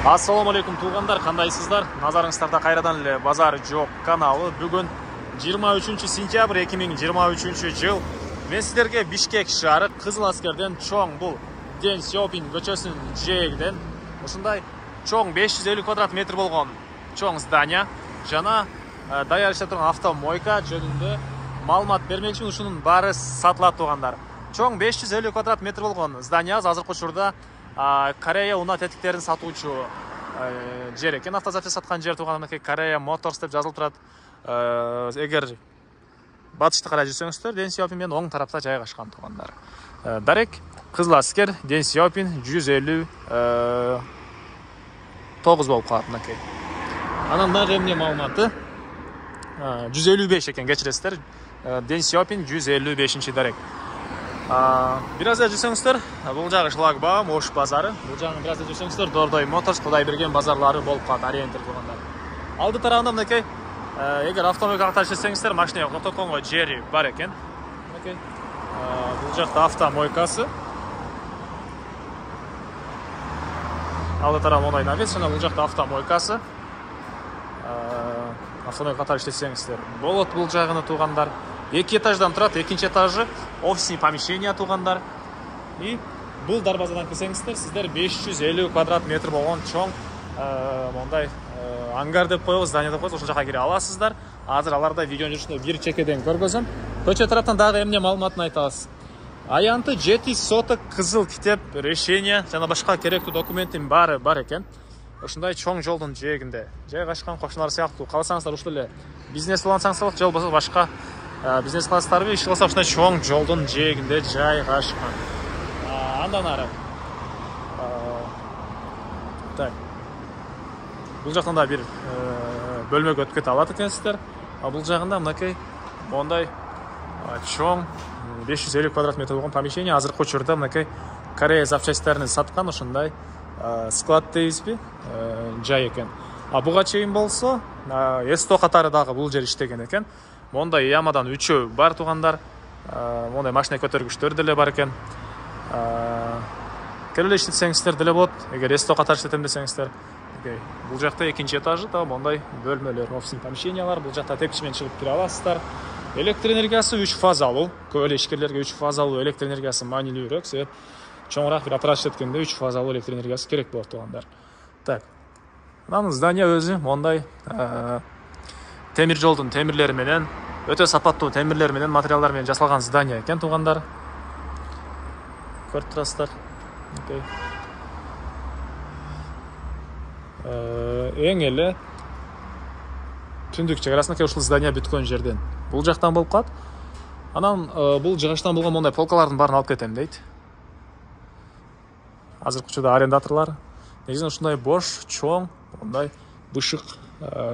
Ассаламу алейкум туугандар, кандайсыздар? Назарыңыздарда кайрадан эле Базар жок каналы. Бүгүн 23 сентябрь 2023 жыл. Мен сиздерге Бишкек шаары Кызыл Аскерден чоң бул Дэн Сяопин көчөсүнүн жээгинен ушундай чоң 550 квадрат метр болгон чоң здания жана даяр иштеп турган автомойка жөнүндө маалымат бермекчимин. Ушунун баары сатылат туугандар. Чоң 550 квадрат метр болгон здания азыркы учурда Корея унаа тетиктерин сатуучу жер экен. Автозапчасть саткан жер туугандар, Корея Моторс деп жазылып турат. Эгер батышты карай жүрсөңүздөр, Дэн Сяопин менен оң тарапта жайгашкан туугандар. Дарек Кызыл Аскер, Дэн Сяопин 159 болуп калат мынакей. Анан дагы эмне маалыматы 155 экен, кечиресиздер. Дэн Сяопин 155 дарек. Biraz da жүрсөңүздөр, бул жагы шлагбаум, Ош базары. Бул жагы biraz da жүрсөңүздөр, Дордой Моторс, Кудайберген базарлары болуп калат, ориентир туугандар. Алды тарабында мынакей, эгер автомойкага ташысаңыздар, машина токтотконго жери бар экен. Мынакей. Бул жакта автомойкасы. Алды тарабы мондай навес, жана бул жакта автомойкасы. Автомойка катары иштесеңиздер болот бул жагыны туугандар. 2 этаждан турат, экинчи этажы офисный помещение туугандар. И бул дарбазадан кирсеңиздер, сиздер 550 квадрат метр болгон чоң мондай ангар деп коебуз, здание деп коебуз, ошол жака кире аласыздар. Азыр аларда видеонун жүрүшүндө бир чекеден көргөзөм. Көчө тараптан дагы эмне маалыматын айтабыз. Аянты 7 соток кызыл китеп, решение жана башка керектүү документтин баары бар экен. Ушундай чоң жолдун жээгинде жайгашкан, кошуналар сыяктуу. Кааласаңыздар ушул эле бизнес улансаңыздар, жол болсо башка бизнес класстарбы иш кылса ушундай чоң жолдун жээгинде жайгашкан. Андан ары. Так. Бул жактан да бир бөлмөгө өтүп кете алат экенсиздер. Бул жагында мынакей мондай чоң 550 квадрат метр болгон помещение. Азыркы учурда мынакей Корея запчастьтерин саткан ушундай склад дейбизби, жай экен. Буга чейин болсо Эсто катары дагы бул жер иштеген экен. Мондай ямадан 3 бар туугандар. Мондай машина көтөргүчтөр деле бар экен. Келе иштетсеңиздер деле болот. Эгер Эсто катары иштетем десеңиздер. Бул жакта экинчи этажы да мондай бөлмөлөр, офисный помещениялар. Бул жакта тепкич менен чыгып кире аласыздар. Электр энергиясы 3 фазалуу. Көп эле ишкерлерге 3 фазалуу электр энергиясы маанилүүрөөк, себеп чоңураак бир аппарат иштеткенде 3 фазалуу электр энергиясы керек болот туугандар. Так. Анан здания өзү мондай темир жолдун темирлери менен, өтө сапаттуу темирлер менен, материалдар менен жасалган здания экен туугандар. Көрүп турасыздар. Эң эле түндүк чек арасында ушул здания бүткөн жерден бул жактан болуп калат. Анан бул жыгачтан болгон мондай полкалардын баарын алып кетем дейт. Азыркы учурда арендаторлор негизинен ушундай бош, чоң, мондай бышык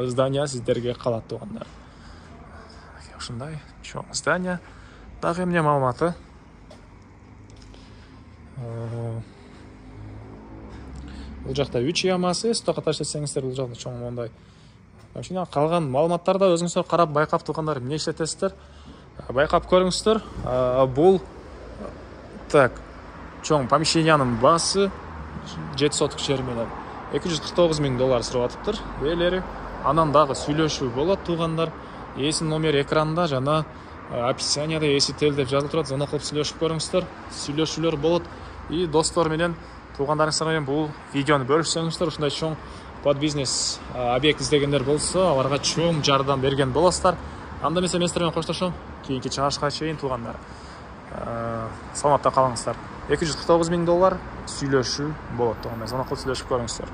здания сиздерге калат туугандар. Ушундай чоң здания. Дагы эмне маалыматы? Бул жакта 3 ямасы, Эсто катары иштесеңиздер, бул жакта чоң мондай машина. Калган маалыматтарда өзүңүздөр карап байкап туугандар, эмне иштетесиздер? Байкап көрүңүздөр. Бул так чоң помещениянын баасы 7 соток жер менен $249,000 сурап атыптыр ээлери. Анан дагы сүйлөшүү болот туугандар. Ээсинин номери экранда жана описанияда ээси тел деп жазылып турат. Зона кылып сүйлөшүп көрүңүздөр. Сүйлөшүүлөр болот. И достор менен, туугандарыңыздар менен бул видеону бөлүшсөңүздөр, ушундай чоң под бизнес объект издегендер болсо, аларга чоң жардам берген болосуздар. Анда эмесе мен сиздер менен коштошом. Кийинки чыгышка чейин туугандар. Саламатта калыңыздар. $249,000 сүйлөшүү болот туугандар. Зона кылып сүйлөшүп көрүңүздөр.